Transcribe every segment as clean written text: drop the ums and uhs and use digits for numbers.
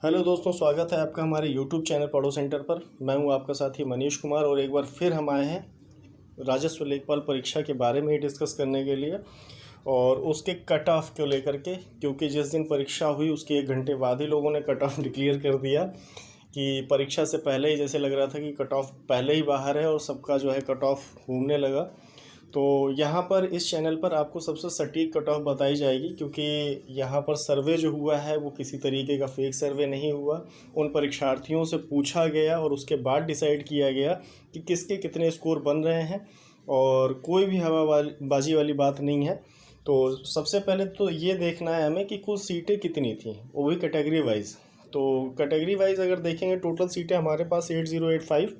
Hello दोस्तों, स्वागत है आपका हमारे यूट्यूब चैनल पढ़ो सेंटर पर। मैं हूं आपका साथी मनीष कुमार और एक बार फिर हम आए हैं राजस्व लेखपाल परीक्षा के बारे में ही डिस्कस करने के लिए और उसके कट ऑफ को लेकर के, क्योंकि जिस दिन परीक्षा हुई उसके 1 घंटे बाद ही लोगों ने कट ऑफ डिक्लेयर कर दिया कि परीक्षा से पहले ही जैसे लग रहा था कि कट ऑफ पहले ही बाहर है और सबका जो है कट ऑफ घूमने लगा। तो यहाँ पर इस चैनल पर आपको सबसे सटीक कट ऑफ बताई जाएगी, क्योंकि यहाँ पर सर्वे जो हुआ है वो किसी तरीके का फेक सर्वे नहीं हुआ। उन परीक्षार्थियों से पूछा गया और उसके बाद डिसाइड किया गया कि किसके कितने स्कोर बन रहे हैं और कोई भी हवाबाजी वाली बात नहीं है। तो सबसे पहले तो ये देखना है हमें कि कुल सीटें कितनी थी, वो भी कैटेगरी वाइज। तो कैटेगरी वाइज अगर देखेंगे टोटल सीटें हमारे पास 8085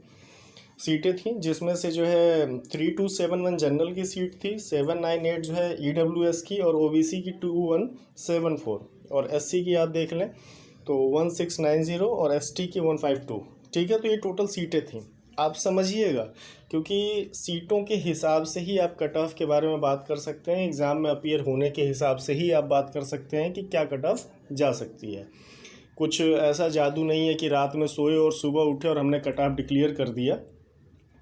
सीटें थी, जिसमें से जो है 3271 जनरल की सीट थी, 798 जो है ईडब्ल्यूएस की और ओबीसी की 2174 और एससी की आप देख लें तो 1690 और एसटी की 152। ठीक है, तो ये टोटल सीटें थी। आप समझिएगा, क्योंकि सीटों के हिसाब से ही आप कट ऑफ के बारे में बात कर सकते हैं। एग्ज़ाम में अपीयर होने के हिसाब से ही आप बात कर सकते हैं कि क्या कट ऑफ जा सकती है। कुछ ऐसा जादू नहीं है कि रात में सोए और सुबह उठे और हमने कट ऑफ डिक्लेयर कर दिया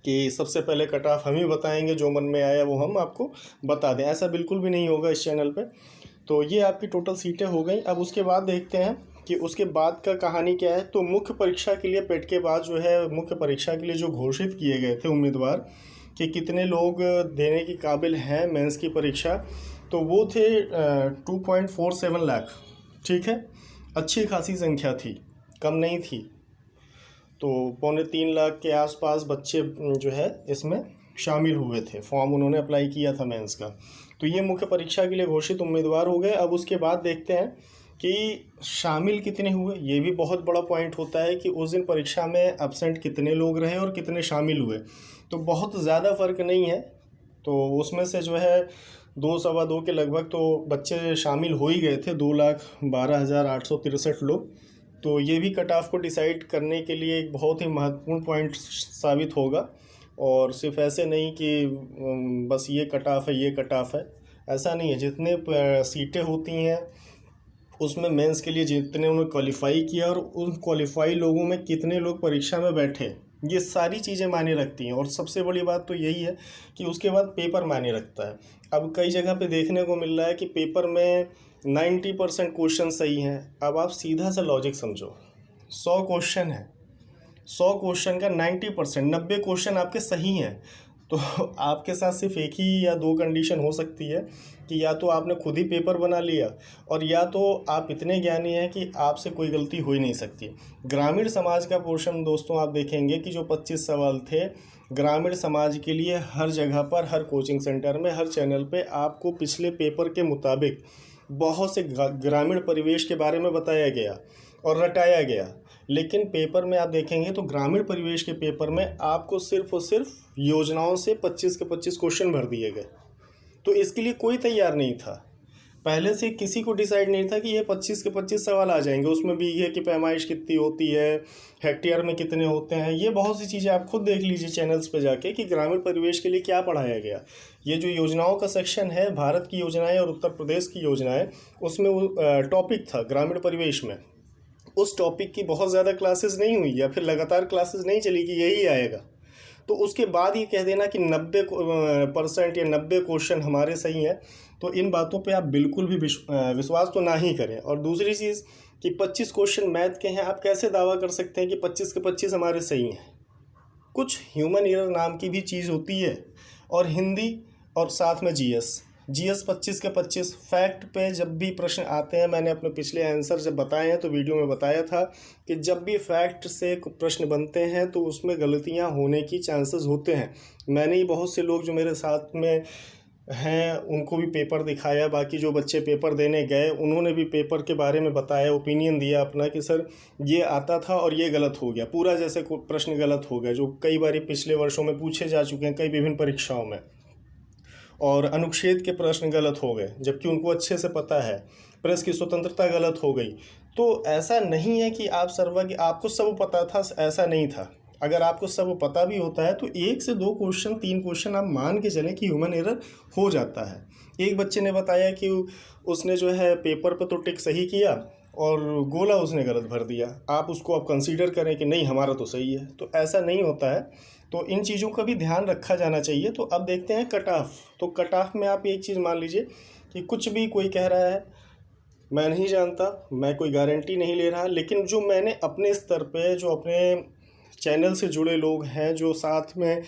कि सबसे पहले कट ऑफ हम ही बताएंगे, जो मन में आया वो हम आपको बता दें। ऐसा बिल्कुल भी नहीं होगा इस चैनल पे। तो ये आपकी टोटल सीटें हो गई। अब उसके बाद देखते हैं कि उसके बाद का कहानी क्या है। तो मुख्य परीक्षा के लिए पेट के बाद जो है मुख्य परीक्षा के लिए जो घोषित किए गए थे उम्मीदवार कि कितने लोग देने के काबिल हैं मेंस की परीक्षा, तो वो थे 2.47 लाख। ठीक है, अच्छी खासी संख्या थी, कम नहीं थी। तो 2.25 लाख के आसपास बच्चे जो है इसमें शामिल हुए थे, फॉर्म उन्होंने अप्लाई किया था मेंस का। तो ये मुख्य परीक्षा के लिए घोषित उम्मीदवार हो गए। अब उसके बाद देखते हैं कि शामिल कितने हुए। ये भी बहुत बड़ा पॉइंट होता है कि उस दिन परीक्षा में एब्सेंट कितने लोग रहे और कितने शामिल हुए। तो बहुत ज़्यादा फ़र्क नहीं है। तो उसमें से जो है 2 सवा 2 के लगभग तो बच्चे शामिल हो ही गए थे, 2,12,863 लोग। तो ये भी कट ऑफ को डिसाइड करने के लिए एक बहुत ही महत्वपूर्ण पॉइंट साबित होगा। और सिर्फ ऐसे नहीं कि बस ये कट ऑफ है ये कट ऑफ है, ऐसा नहीं है। जितने सीटें होती हैं उसमें मेंस के लिए जितने उन्होंने क्वालिफाई किया और उन क्वालिफाई लोगों में कितने लोग परीक्षा में बैठे, ये सारी चीज़ें मायने रखती हैं। और सबसे बड़ी बात तो यही है कि उसके बाद पेपर मायने रखता है। अब कई जगह पे देखने को मिल रहा है कि पेपर में 90% क्वेश्चन सही हैं। अब आप सीधा सा लॉजिक समझो, 100 क्वेश्चन है, 100 क्वेश्चन का 90% 90 क्वेश्चन आपके सही हैं। तो आपके साथ सिर्फ एक ही या दो कंडीशन हो सकती है कि या तो आपने खुद ही पेपर बना लिया और या तो आप इतने ज्ञानी हैं कि आपसे कोई गलती हो ही नहीं सकती। ग्रामीण समाज का पोर्शन दोस्तों आप देखेंगे कि जो 25 सवाल थे ग्रामीण समाज के लिए, हर जगह पर, हर कोचिंग सेंटर में, हर चैनल पे आपको पिछले पेपर के मुताबिक बहुत से ग्रामीण परिवेश के बारे में बताया गया और रटाया गया। लेकिन पेपर में आप देखेंगे तो ग्रामीण परिवेश के पेपर में आपको सिर्फ और सिर्फ योजनाओं से 25 के 25 क्वेश्चन भर दिए गए। तो इसके लिए कोई तैयार नहीं था, पहले से किसी को डिसाइड नहीं था कि ये 25 के 25 सवाल आ जाएंगे। उसमें बीघे की पैमाइश कितनी होती है, हेक्टेयर में कितने होते हैं, ये बहुत सी चीज़ें आप खुद देख लीजिए चैनल्स पे जाके कि ग्रामीण परिवेश के लिए क्या पढ़ाया गया। ये जो योजनाओं का सेक्शन है, भारत की योजनाएं और उत्तर प्रदेश की योजनाएं, उसमें वो टॉपिक था ग्रामीण परिवेश में। उस टॉपिक की बहुत ज़्यादा क्लासेस नहीं हुई या फिर लगातार क्लासेस नहीं चली कि यही आएगा। तो उसके बाद ये कह देना कि 90% या 90 क्वेश्चन हमारे सही हैं, तो इन बातों पे आप बिल्कुल भी विश्वास तो ना ही करें। और दूसरी चीज़ कि 25 क्वेश्चन मैथ के हैं, आप कैसे दावा कर सकते हैं कि 25 के 25 हमारे सही हैं। कुछ ह्यूमन एरर नाम की भी चीज़ होती है। और हिंदी और साथ में जीएस 25 के 25 फैक्ट पे जब भी प्रश्न आते हैं, मैंने अपने पिछले आंसर जब बताए हैं तो वीडियो में बताया था कि जब भी फैक्ट से प्रश्न बनते हैं तो उसमें गलतियां होने की चांसेस होते हैं। मैंने ही बहुत से लोग जो मेरे साथ में हैं उनको भी पेपर दिखाया, बाकी जो बच्चे पेपर देने गए उन्होंने भी पेपर के बारे में बताया, ओपिनियन दिया अपना कि सर ये आता था और ये गलत हो गया, पूरा जैसे प्रश्न गलत हो गया, जो कई बार पिछले वर्षों में पूछे जा चुके हैं कई विभिन्न परीक्षाओं में। और अनुच्छेद के प्रश्न गलत हो गए जबकि उनको अच्छे से पता है, प्रेस की स्वतंत्रता गलत हो गई। तो ऐसा नहीं है कि आप सर्वज्ञ, आपको सब पता था, ऐसा नहीं था। अगर आपको सब पता भी होता है तो 1 से 2 क्वेश्चन 3 क्वेश्चन आप मान के चलें कि ह्यूमन एरर हो जाता है। एक बच्चे ने बताया कि उसने जो है पेपर पर तो टिक सही किया और गोला उसने गलत भर दिया, आप उसको अब कंसीडर करें कि नहीं हमारा तो सही है, तो ऐसा नहीं होता है। तो इन चीज़ों का भी ध्यान रखा जाना चाहिए। तो अब देखते हैं कट ऑफ। तो कट ऑफ में आप एक चीज़ मान लीजिए कि कुछ भी कोई कह रहा है, मैं नहीं जानता, मैं कोई गारंटी नहीं ले रहा, लेकिन जो मैंने अपने स्तर पे, जो अपने चैनल से जुड़े लोग हैं, जो साथ में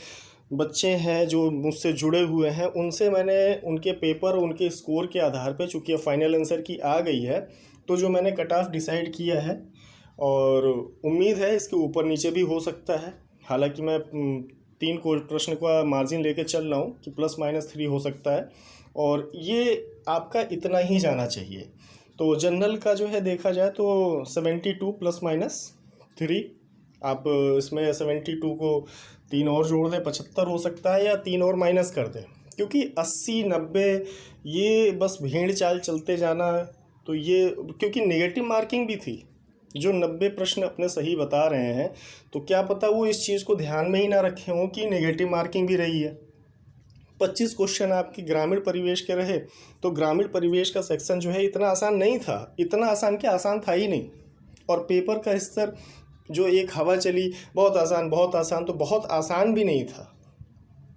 बच्चे हैं जो मुझसे जुड़े हुए हैं, उनसे मैंने उनके पेपर, उनके स्कोर के आधार पे, चूँकि फाइनल आंसर की आ गई है, तो जो मैंने कट ऑफ डिसाइड किया है, और उम्मीद है इसके ऊपर नीचे भी हो सकता है। हालांकि मैं 3 को प्रश्न का मार्जिन लेके चल रहा हूँ कि +-3 हो सकता है, और ये आपका इतना ही जाना चाहिए। तो जनरल का जो है देखा जाए तो 72 +-3, आप इसमें 72 को 3 और जोड़ दें, 75 हो सकता है, या 3 और माइनस कर दें, क्योंकि 80-90 ये बस भेड़ चाल चलते जाना, तो ये क्योंकि नेगेटिव मार्किंग भी थी। जो 90 प्रश्न अपने सही बता रहे हैं, तो क्या पता वो इस चीज़ को ध्यान में ही ना रखे हों कि नेगेटिव मार्किंग भी रही है। 25 क्वेश्चन आपकी ग्रामीण परिवेश के रहे, तो ग्रामीण परिवेश का सेक्शन जो है इतना आसान नहीं था, इतना आसान क्या, आसान था ही नहीं। और पेपर का स्तर जो एक हवा चली बहुत आसान, तो बहुत आसान भी नहीं था,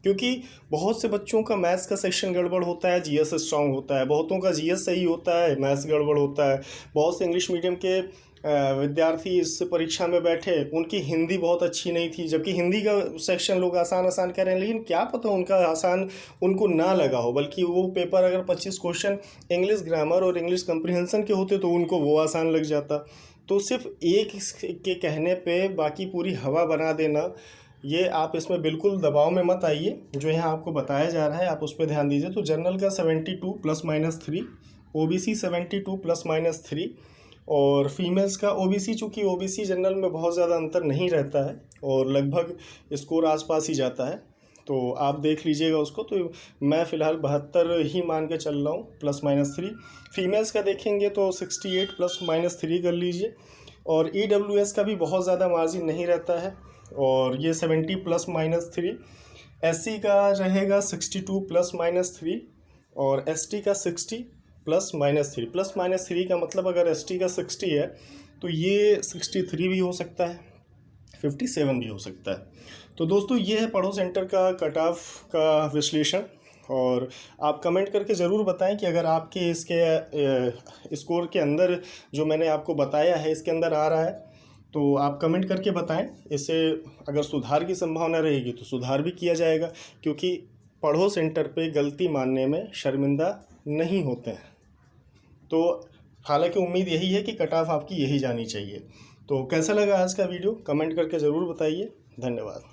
क्योंकि बहुत से बच्चों का मैथ्स का सेक्शन गड़बड़ होता है, जीएस स्ट्रांग होता है, बहुतों का जीएस सही होता है, मैथ्स गड़बड़ होता है। बहुत से इंग्लिश मीडियम के विद्यार्थी इस परीक्षा में बैठे, उनकी हिंदी बहुत अच्छी नहीं थी, जबकि हिंदी का सेक्शन लोग आसान कह रहे हैं, लेकिन क्या पता उनका आसान उनको ना लगा हो, बल्कि वो पेपर अगर 25 क्वेश्चन इंग्लिश ग्रामर और इंग्लिश कंप्रीहेंशन के होते तो उनको वो आसान लग जाता। तो सिर्फ एक के कहने पे बाकी पूरी हवा बना देना, ये आप इसमें बिल्कुल दबाव में मत आइए। जो यहाँ आपको बताया जा रहा है आप उस पर ध्यान दीजिए। तो जनरल का 72 +-3, ओबीसी 72 +-3, और फीमेल्स का ओबीसी, चूँकि ओबीसी जनरल में बहुत ज़्यादा अंतर नहीं रहता है और लगभग स्कोर आसपास ही जाता है, तो आप देख लीजिएगा उसको। तो मैं फ़िलहाल 72 ही मान के चल रहा हूँ, +-3। फीमेल्स का देखेंगे तो 68 +-3 कर लीजिए, और ईडब्ल्यूएस का भी बहुत ज़्यादा मार्जिन नहीं रहता है, और ये 70 +-3। एससी का रहेगा 62 +-3, और एसटी का 60 +-3। +-3 का मतलब अगर एसटी का 60 है तो ये 63 भी हो सकता है, 57 भी हो सकता है। तो दोस्तों ये है पढ़ो सेंटर का कट ऑफ का विश्लेषण, और आप कमेंट करके ज़रूर बताएं कि अगर आपके इसके स्कोर के अंदर जो मैंने आपको बताया है इसके अंदर आ रहा है, तो आप कमेंट करके बताएं। इससे अगर सुधार की संभावना रहेगी तो सुधार भी किया जाएगा, क्योंकि पढ़ो सेंटर पे गलती मानने में शर्मिंदा नहीं होते हैं। तो हालांकि उम्मीद यही है कि कट ऑफ आपकी यही जानी चाहिए। तो कैसा लगा आज का वीडियो, कमेंट करके ज़रूर बताइए। धन्यवाद।